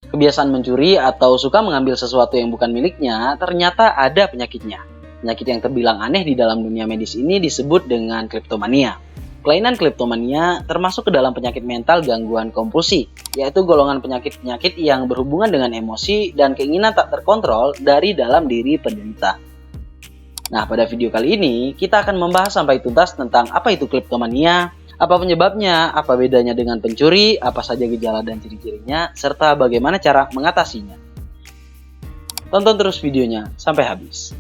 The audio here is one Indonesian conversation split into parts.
Kebiasaan mencuri atau suka mengambil sesuatu yang bukan miliknya ternyata ada penyakitnya. Penyakit yang terbilang aneh di dalam dunia medis ini disebut dengan kleptomania. Kelainan kleptomania termasuk ke dalam penyakit mental gangguan kompulsi, yaitu golongan penyakit-penyakit yang berhubungan dengan emosi dan keinginan tak terkontrol dari dalam diri penderita. Nah, pada video kali ini kita akan membahas sampai tuntas tentang apa itu kleptomania, apa penyebabnya, apa bedanya dengan pencuri, apa saja gejala dan ciri-cirinya, serta bagaimana cara mengatasinya. Tonton terus videonya sampai habis.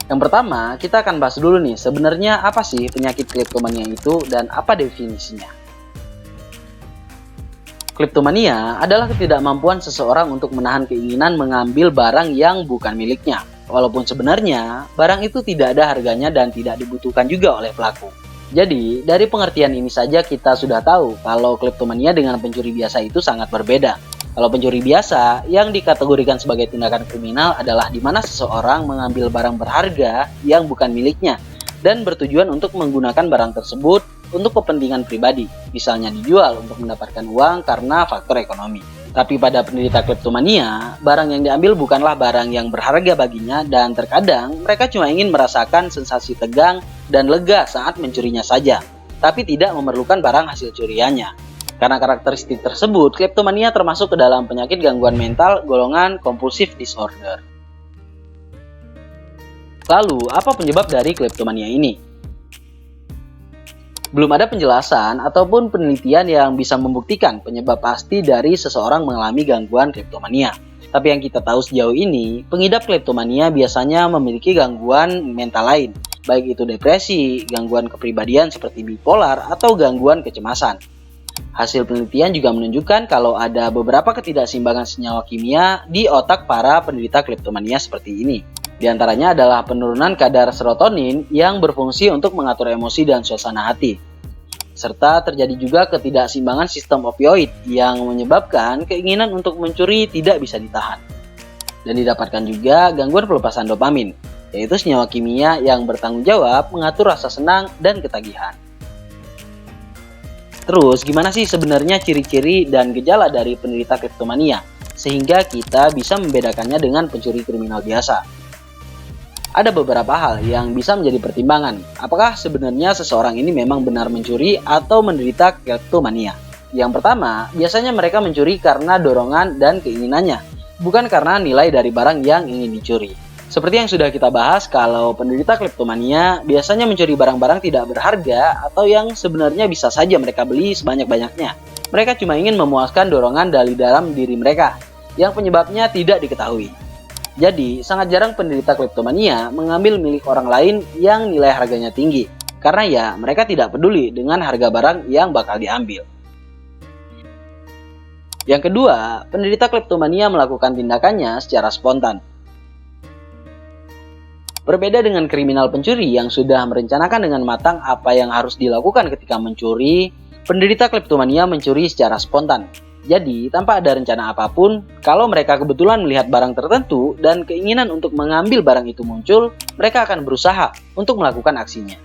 Yang pertama, kita akan bahas dulu nih, sebenarnya apa sih penyakit kleptomania itu dan apa definisinya. Kleptomania adalah ketidakmampuan seseorang untuk menahan keinginan mengambil barang yang bukan miliknya. Walaupun sebenarnya, barang itu tidak ada harganya dan tidak dibutuhkan juga oleh pelaku. Jadi, dari pengertian ini saja kita sudah tahu kalau kleptomania dengan pencuri biasa itu sangat berbeda. Kalau pencuri biasa, yang dikategorikan sebagai tindakan kriminal adalah di mana seseorang mengambil barang berharga yang bukan miliknya dan bertujuan untuk menggunakan barang tersebut untuk kepentingan pribadi, misalnya dijual untuk mendapatkan uang karena faktor ekonomi. Tapi pada penderita kleptomania, barang yang diambil bukanlah barang yang berharga baginya dan terkadang mereka cuma ingin merasakan sensasi tegang dan lega saat mencurinya saja, tapi tidak memerlukan barang hasil curiannya. Karena karakteristik tersebut, kleptomania termasuk ke dalam penyakit gangguan mental golongan compulsive disorder. Lalu, apa penyebab dari kleptomania ini? Belum ada penjelasan ataupun penelitian yang bisa membuktikan penyebab pasti dari seseorang mengalami gangguan kleptomania. Tapi yang kita tahu sejauh ini, pengidap kleptomania biasanya memiliki gangguan mental lain, baik itu depresi, gangguan kepribadian seperti bipolar, atau gangguan kecemasan. Hasil penelitian juga menunjukkan kalau ada beberapa ketidakseimbangan senyawa kimia di otak para penderita kleptomania seperti ini. Di antaranya adalah penurunan kadar serotonin yang berfungsi untuk mengatur emosi dan suasana hati. Serta terjadi juga ketidakseimbangan sistem opioid yang menyebabkan keinginan untuk mencuri tidak bisa ditahan. Dan didapatkan juga gangguan pelepasan dopamin, yaitu senyawa kimia yang bertanggung jawab mengatur rasa senang dan ketagihan. Terus, gimana sih sebenarnya ciri-ciri dan gejala dari penderita kleptomania sehingga kita bisa membedakannya dengan pencuri kriminal biasa? Ada beberapa hal yang bisa menjadi pertimbangan. Apakah sebenarnya seseorang ini memang benar mencuri atau menderita kleptomania? Yang pertama, biasanya mereka mencuri karena dorongan dan keinginannya, bukan karena nilai dari barang yang ingin dicuri. Seperti yang sudah kita bahas, kalau penderita kleptomania biasanya mencuri barang-barang tidak berharga atau yang sebenarnya bisa saja mereka beli sebanyak-banyaknya. Mereka cuma ingin memuaskan dorongan dari dalam diri mereka, yang penyebabnya tidak diketahui. Jadi, sangat jarang penderita kleptomania mengambil milik orang lain yang nilai harganya tinggi, karena ya mereka tidak peduli dengan harga barang yang bakal diambil. Yang kedua, penderita kleptomania melakukan tindakannya secara spontan. Berbeda dengan kriminal pencuri yang sudah merencanakan dengan matang apa yang harus dilakukan ketika mencuri, penderita kleptomania mencuri secara spontan. Jadi, tanpa ada rencana apapun, kalau mereka kebetulan melihat barang tertentu dan keinginan untuk mengambil barang itu muncul, mereka akan berusaha untuk melakukan aksinya.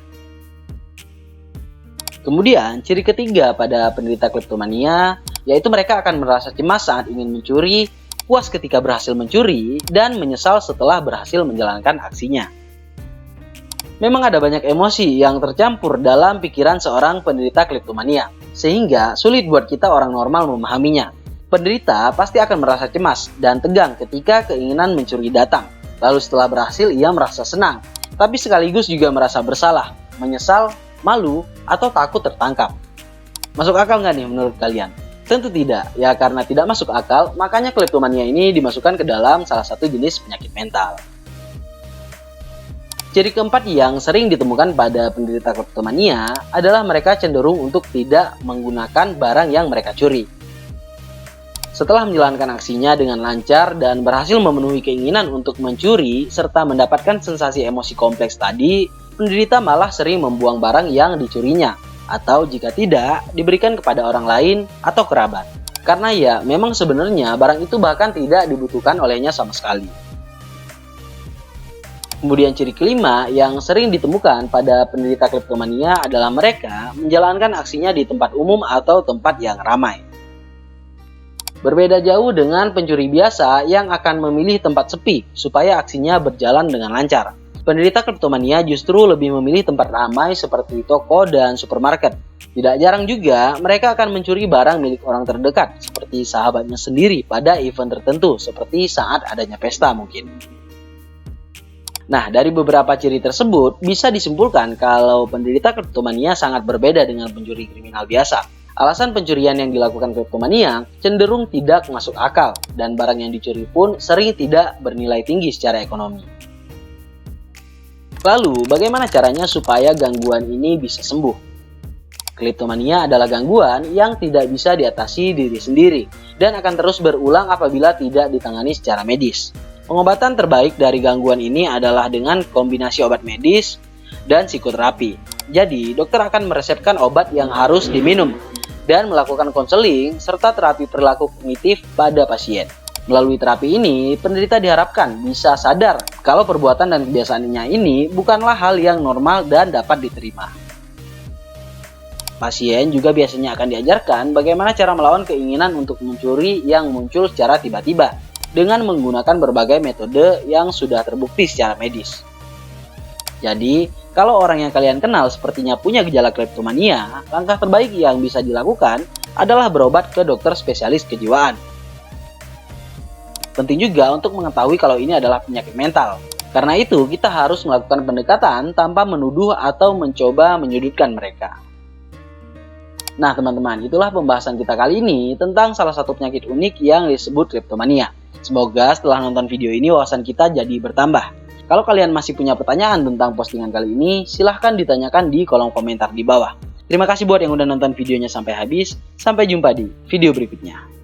Kemudian, ciri ketiga pada penderita kleptomania, yaitu mereka akan merasa cemas saat ingin mencuri, puas ketika berhasil mencuri, dan menyesal setelah berhasil menjalankan aksinya. Memang ada banyak emosi yang tercampur dalam pikiran seorang penderita kleptomania, sehingga sulit buat kita orang normal memahaminya. Penderita pasti akan merasa cemas dan tegang ketika keinginan mencuri datang. Lalu setelah berhasil ia merasa senang, tapi sekaligus juga merasa bersalah, menyesal, malu, atau takut tertangkap. Masuk akal nggak nih menurut kalian? Tentu tidak, ya karena tidak masuk akal, makanya kleptomania ini dimasukkan ke dalam salah satu jenis penyakit mental. Ciri keempat yang sering ditemukan pada penderita kleptomania adalah mereka cenderung untuk tidak menggunakan barang yang mereka curi. Setelah menjalankan aksinya dengan lancar dan berhasil memenuhi keinginan untuk mencuri serta mendapatkan sensasi emosi kompleks tadi, penderita malah sering membuang barang yang dicurinya, atau jika tidak, diberikan kepada orang lain atau kerabat. Karena ya memang sebenarnya barang itu bahkan tidak dibutuhkan olehnya sama sekali. Kemudian ciri kelima yang sering ditemukan pada penderita kleptomania adalah mereka menjalankan aksinya di tempat umum atau tempat yang ramai. Berbeda jauh dengan pencuri biasa yang akan memilih tempat sepi supaya aksinya berjalan dengan lancar. Penderita kleptomania justru lebih memilih tempat ramai seperti toko dan supermarket. Tidak jarang juga mereka akan mencuri barang milik orang terdekat seperti sahabatnya sendiri pada event tertentu seperti saat adanya pesta mungkin. Nah, dari beberapa ciri tersebut bisa disimpulkan kalau penderita kleptomania sangat berbeda dengan pencuri kriminal biasa. Alasan pencurian yang dilakukan kleptomania cenderung tidak masuk akal dan barang yang dicuri pun sering tidak bernilai tinggi secara ekonomi. Lalu, bagaimana caranya supaya gangguan ini bisa sembuh? Kleptomania adalah gangguan yang tidak bisa diatasi diri sendiri dan akan terus berulang apabila tidak ditangani secara medis. Pengobatan terbaik dari gangguan ini adalah dengan kombinasi obat medis dan psikoterapi. Jadi, dokter akan meresepkan obat yang harus diminum dan melakukan konseling serta terapi perilaku kognitif pada pasien. Melalui terapi ini, penderita diharapkan bisa sadar kalau perbuatan dan kebiasaannya ini bukanlah hal yang normal dan dapat diterima. Pasien juga biasanya akan diajarkan bagaimana cara melawan keinginan untuk mencuri yang muncul secara tiba-tiba dengan menggunakan berbagai metode yang sudah terbukti secara medis. Jadi, kalau orang yang kalian kenal sepertinya punya gejala kleptomania, langkah terbaik yang bisa dilakukan adalah berobat ke dokter spesialis kejiwaan. Penting juga untuk mengetahui kalau ini adalah penyakit mental. Karena itu, kita harus melakukan pendekatan tanpa menuduh atau mencoba menyudutkan mereka. Nah teman-teman, itulah pembahasan kita kali ini tentang salah satu penyakit unik yang disebut kleptomania. Semoga setelah nonton video ini wawasan kita jadi bertambah. Kalau kalian masih punya pertanyaan tentang postingan kali ini, silahkan ditanyakan di kolom komentar di bawah. Terima kasih buat yang udah nonton videonya sampai habis. Sampai jumpa di video berikutnya.